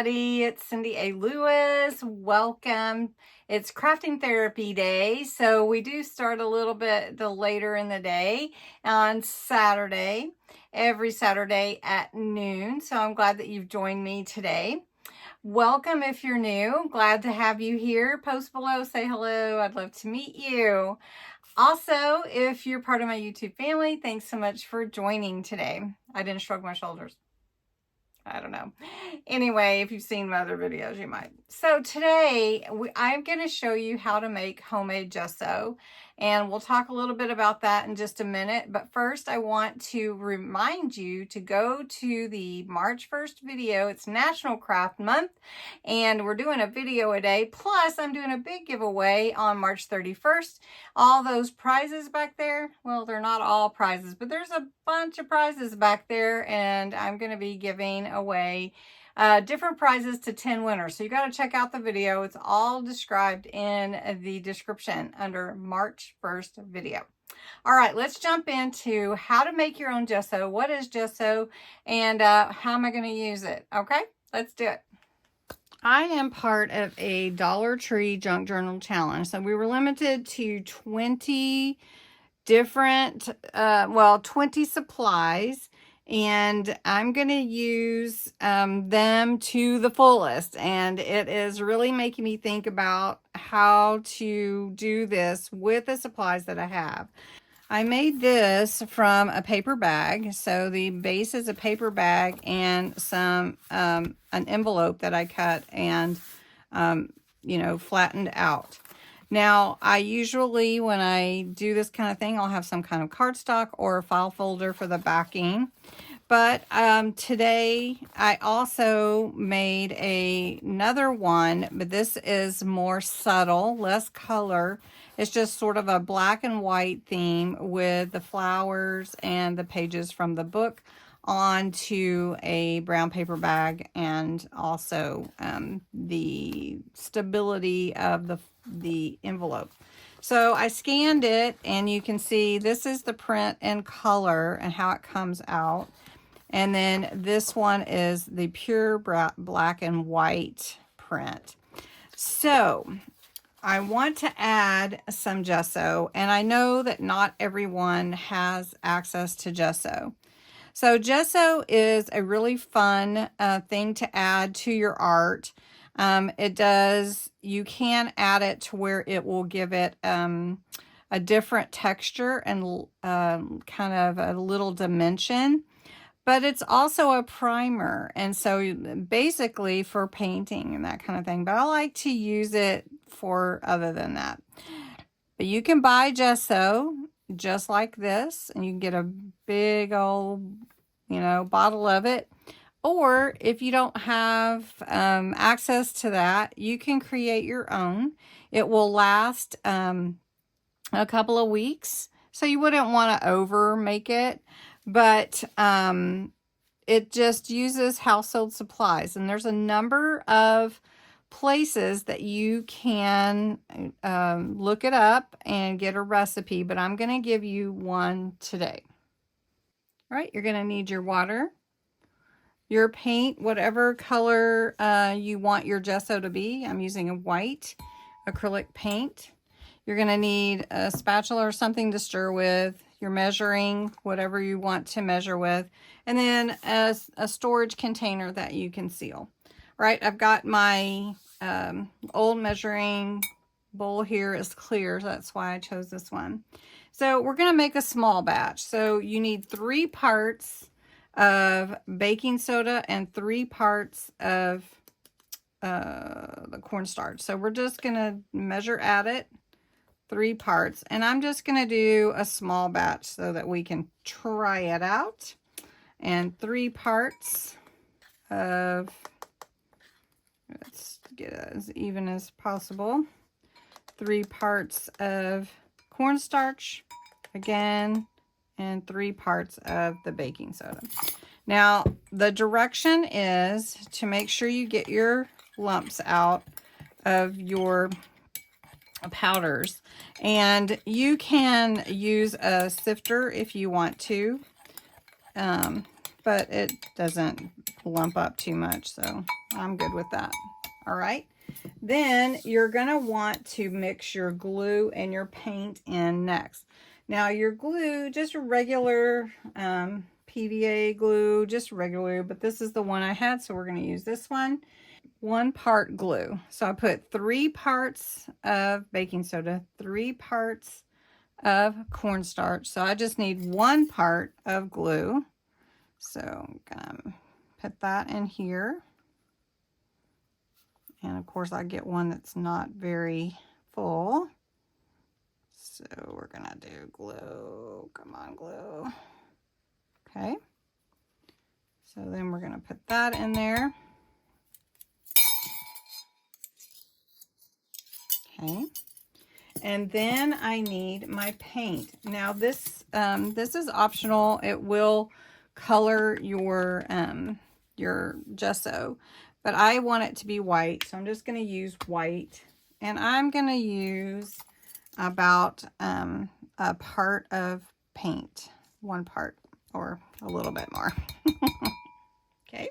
everybody. It's Cindy A. Lewis. Welcome. It's crafting therapy day, so we do start a little bit later in the day on Saturday, every Saturday at noon. So I'm glad that you've joined me today. Welcome if you're new. Glad to have you here. Post below, say hello. I'd love to meet you. Also, if you're part of my YouTube family, thanks so much for joining today. I didn't shrug my shoulders. I don't know. Anyway, if you've seen my other videos, you might. So today, I'm going to show you how to make homemade gesso. And we'll talk a little bit about that in just a minute. But first, I want to remind you to go to the March 1st video. It's National Craft Month. And we're doing a video a day. Plus, I'm doing a big giveaway on March 31st. All those prizes back there, well, they're not all prizes, but there's a bunch of prizes back there. And I'm going to be giving away different prizes to 10 winners. So you got to check out the video. It's all described in the description under March 1st video. All right, let's jump into how to make your own gesso. What is gesso and how am I going to use it? Okay, let's do it. I am part of a Dollar Tree Junk Journal Challenge. So we were limited to 20 different, 20 supplies. And I'm going to use them to the fullest. And it is really making me think about how to do this with the supplies that I have. I made this from a paper bag. So the base is a paper bag and some an envelope that I cut and, flattened out. Now, I usually, when I do this kind of thing, I'll have some kind of cardstock or a file folder for the backing. But today, I also made another one, but this is more subtle, less color. It's just sort of a black and white theme with the flowers and the pages from the book onto a brown paper bag, and also the stability of the envelope. So I scanned it, and you can see this is the print in color and how it comes out. And then this one is the pure black and white print. So I want to add some gesso, and I know that not everyone has access to gesso. So gesso is a really fun thing to add to your art. You can add it to where it will give it a different texture and kind of a little dimension. But it's also a primer, and so basically for painting and that kind of thing. But I like to use it for other than that. But you can buy gesso just like this, and you can get a big old, bottle of it. Or if you don't have access to that, you can create your own. It will last a couple of weeks, so you wouldn't want to over make it. But it just uses household supplies. And there's a number of places that you can look it up and get a recipe. But I'm going to give you one today. All right, you're going to need your water, your paint, whatever color you want your gesso to be. I'm using a white acrylic paint. You're going to need a spatula or something to stir with. You're measuring whatever you want to measure with, and then a storage container that you can seal. Right, I've got my old measuring bowl here is clear, so that's why I chose this one. So we're going to make a small batch. So you need 3 parts of baking soda and 3 parts of the cornstarch. So we're just going to measure at it. 3 parts, and I'm just going to do a small batch so that we can try it out. And 3 parts of, let's get it as even as possible, 3 parts of cornstarch again, and 3 parts of the baking soda. Now the direction is to make sure you get your lumps out of your powders, and you can use a sifter if you want to, but it doesn't lump up too much, so I'm good with that. All right. Then you're going to want to mix your glue and your paint in next. Now your glue, just regular PVA glue, just regular, but this is the one I had, so we're going to use this one. 1 part glue. So I put 3 parts of baking soda, 3 parts of cornstarch. So I just need 1 part of glue. So I'm gonna put that in here. And of course I get one that's not very full. So we're gonna do glue. Come on, glue. Okay. So then we're gonna put that in there. Okay. And then I need my paint. Now this is optional. It will color your gesso, but I want it to be white, so I'm just going to use white, and I'm going to use about a part of paint, 1 part or a little bit more. Okay.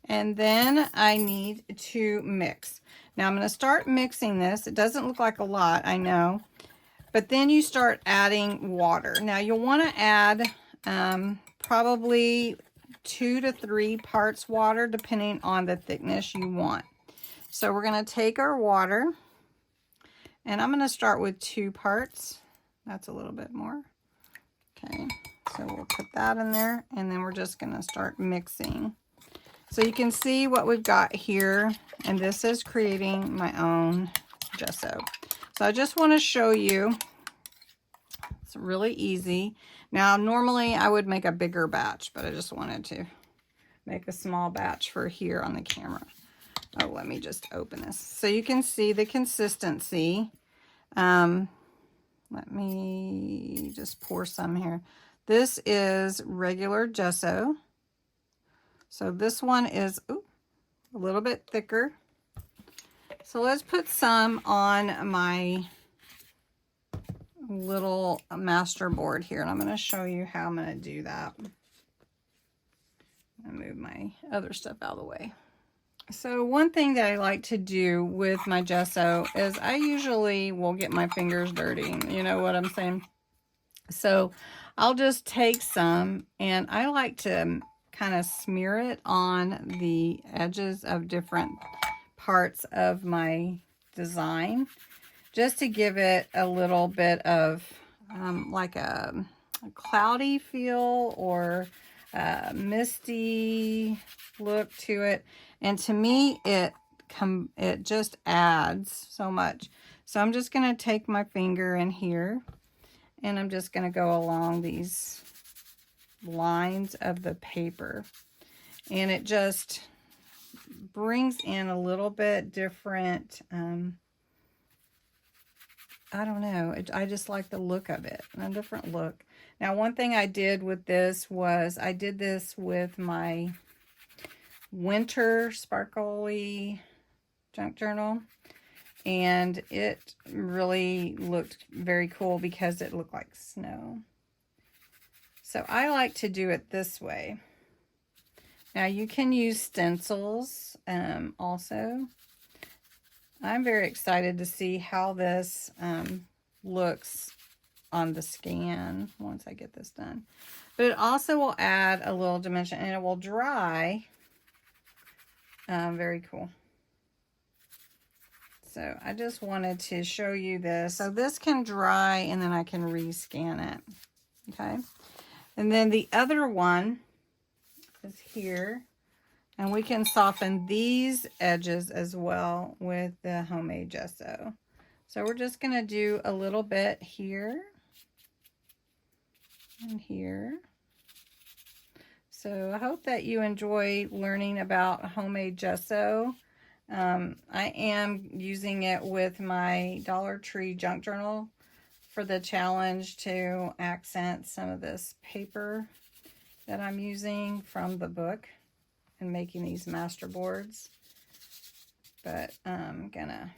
And then I need to mix. Now I'm going to start mixing this. It doesn't look like a lot, I know. But then you start adding water. Now you'll want to add probably 2 to 3 parts water, depending on the thickness you want. So we're going to take our water, and I'm going to start with 2 parts. That's a little bit more. Okay, so we'll put that in there, and then we're just going to start mixing. So you can see what we've got here, and this is creating my own gesso. So I just want to show you, it's really easy. Now normally I would make a bigger batch, but I just wanted to make a small batch for here on the camera. Oh, let me just open this. So you can see the consistency. Let me just pour some here. This is regular gesso. So this one is a little bit thicker. So let's put some on my little masterboard here, and I'm going to show you how I'm going to do that. I move my other stuff out of the way. So one thing that I like to do with my gesso is I usually will get my fingers dirty. You know what I'm saying? So I'll just take some, and I like to kind of smear it on the edges of different parts of my design, just to give it a little bit of like a cloudy feel or a misty look to it. And to me, it just adds so much. So I'm just going to take my finger in here, and I'm just going to go along these lines of the paper, and it just brings in a little bit different, I don't know, I just like the look of it, a different look. Now one thing I did with this was I did this with my winter sparkly junk journal, and it really looked very cool because it looked like snow. So I like to do it this way. Now you can use stencils also. I'm very excited to see how this looks on the scan once I get this done. But it also will add a little dimension, and it will dry. Very cool. So I just wanted to show you this. So this can dry, and then I can rescan it. Okay. And then the other one is here, and we can soften these edges as well with the homemade gesso. So we're just going to do a little bit here and here. So I hope that you enjoy learning about homemade gesso. I am using it with my Dollar Tree junk journal for the challenge to accent some of this paper that I'm using from the book and making these masterboards. But I'm gonna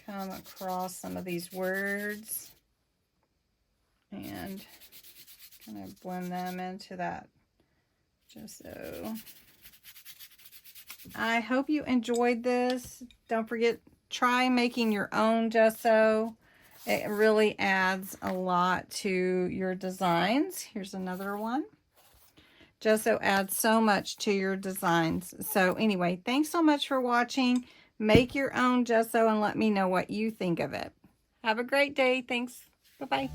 come across some of these words and kind of blend them into that Gesso. I hope you enjoyed this. Don't forget, try making your own gesso. It really adds a lot to your designs. Here's another one. Gesso adds so much to your designs. So anyway, thanks so much for watching. Make your own gesso and let me know what you think of it. Have a great day. Thanks. Bye-bye.